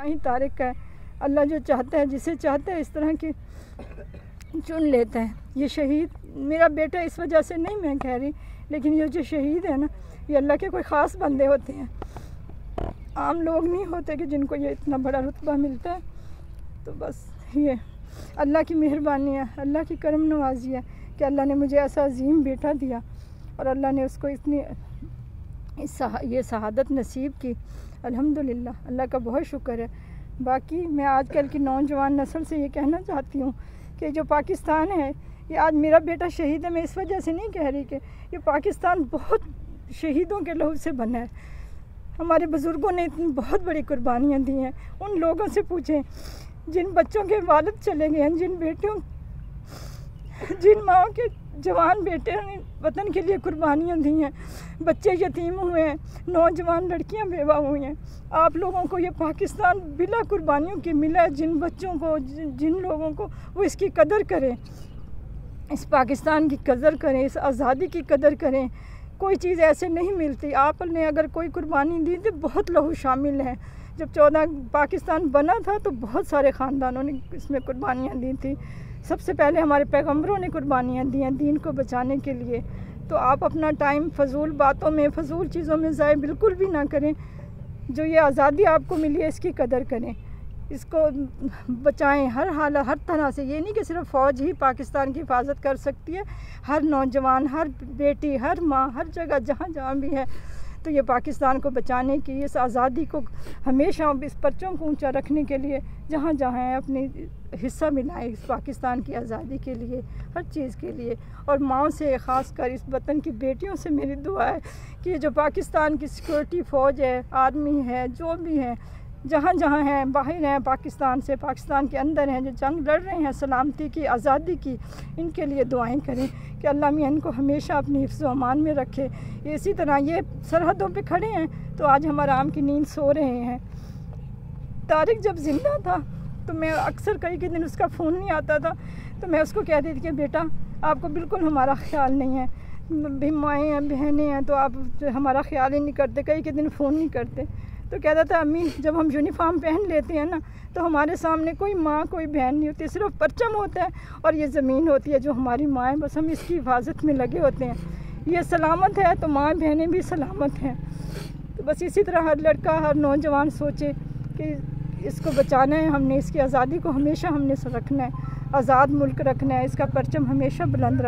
ही तारिक है। अल्लाह जो चाहता है, जिसे चाहता है इस तरह के चुन लेता है। ये शहीद मेरा बेटा इस वजह से नहीं मैं कह रही, लेकिन ये जो शहीद है ना, ये अल्लाह के कोई ख़ास बंदे होते हैं, आम लोग नहीं होते कि जिनको ये इतना बड़ा रुतबा मिलता है। तो बस ये अल्लाह की मेहरबानी है, अल्लाह की करम नवाजी है कि अल्लाह ने मुझे ऐसा अजीम बेटा दिया और अल्लाह ने उसको इतनी ये शहादत नसीब की। अल्हम्दुलिल्लाह, अल्लाह का बहुत शुक्र है। बाकी मैं आजकल की नौजवान नस्ल से ये कहना चाहती हूँ कि जो पाकिस्तान है, ये आज मेरा बेटा शहीद है, मैं इस वजह से नहीं कह रही कि ये पाकिस्तान बहुत शहीदों के लहू से बना है। हमारे बुज़ुर्गों ने इतनी बहुत बड़ी कुर्बानियाँ दी हैं। उन लोगों से पूछें जिन बच्चों के वालिद चले गए हैं, जिन माओं के जवान बेटे ने वतन के लिए कुर्बानियाँ दी हैं, बच्चे यतीम हुए हैं, नौजवान लड़कियां बेवा हुई हैं। आप लोगों को ये पाकिस्तान बिला कुर्बानियों के मिला है। जिन बच्चों को, जिन लोगों को, वो इसकी कदर करें, इस पाकिस्तान की कदर करें, इस आज़ादी की कदर करें। कोई चीज़ ऐसे नहीं मिलती। आपने अगर कोई कुर्बानी दी तो बहुत लहू शामिल है। जब 14 पाकिस्तान बना था तो बहुत सारे ख़ानदानों ने इसमें कुर्बानियाँ दी थी। सबसे पहले हमारे पैगम्बरों ने कुर्बानियाँ दी हैं दीन को बचाने के लिए। तो आप अपना टाइम फजूल बातों में, फजूल चीज़ों में ज़ाय बिल्कुल भी ना करें। जो ये आज़ादी आपको मिली है, इसकी कदर करें, इसको बचाएं हर हाल, हर तरह से। ये नहीं कि सिर्फ फ़ौज ही पाकिस्तान की हिफाजत कर सकती है, हर नौजवान, हर बेटी, हर माँ, हर जगह जहाँ भी है। तो ये पाकिस्तान को बचाने की, इस आज़ादी को हमेशा, इस परचम को ऊंचा रखने के लिए जहाँ है अपनी हिस्सा मिलाएं इस पाकिस्तान की आज़ादी के लिए, हर चीज़ के लिए। और माओं से, ख़ास कर इस वतन की बेटियों से मेरी दुआ है कि जो पाकिस्तान की सिक्योरिटी फ़ौज है, आर्मी है, जो भी है, जहाँ हैं, बाहर हैं पाकिस्तान से, पाकिस्तान के अंदर हैं, जो जंग लड़ रहे हैं सलामती की, आज़ादी की, इनके लिए दुआएं करें कि अल्लाह मियां इनको हमेशा अपनी हिफ्ज़ व अमान में रखे। इसी तरह ये सरहदों पे खड़े हैं तो आज हमारा आम की नींद सो रहे हैं। तारिक जब ज़िंदा था तो मैं अक्सर कई के दिन उसका फ़ोन नहीं आता था तो मैं उसको कहती थी कि बेटा आपको बिल्कुल हमारा ख्याल नहीं है, भी माएँ हैं, बहनें हैं, तो आप हमारा ख्याल ही नहीं करते, कई के दिन फ़ोन नहीं करते। तो कहता था अम्मी जब हम यूनिफॉर्म पहन लेते हैं ना तो हमारे सामने कोई माँ, कोई बहन नहीं होती, सिर्फ परचम होता है और ये ज़मीन होती है जो हमारी माँ है, बस हम इसकी हिफाजत में लगे होते हैं। ये सलामत है तो माँ बहनें भी सलामत हैं। तो बस इसी तरह हर लड़का, हर नौजवान सोचे कि इसको बचाना है हमने, इसकी आज़ादी को हमेशा हमने रखना है, आज़ाद मुल्क रखना है, इसका परचम हमेशा बुलंद रखना है।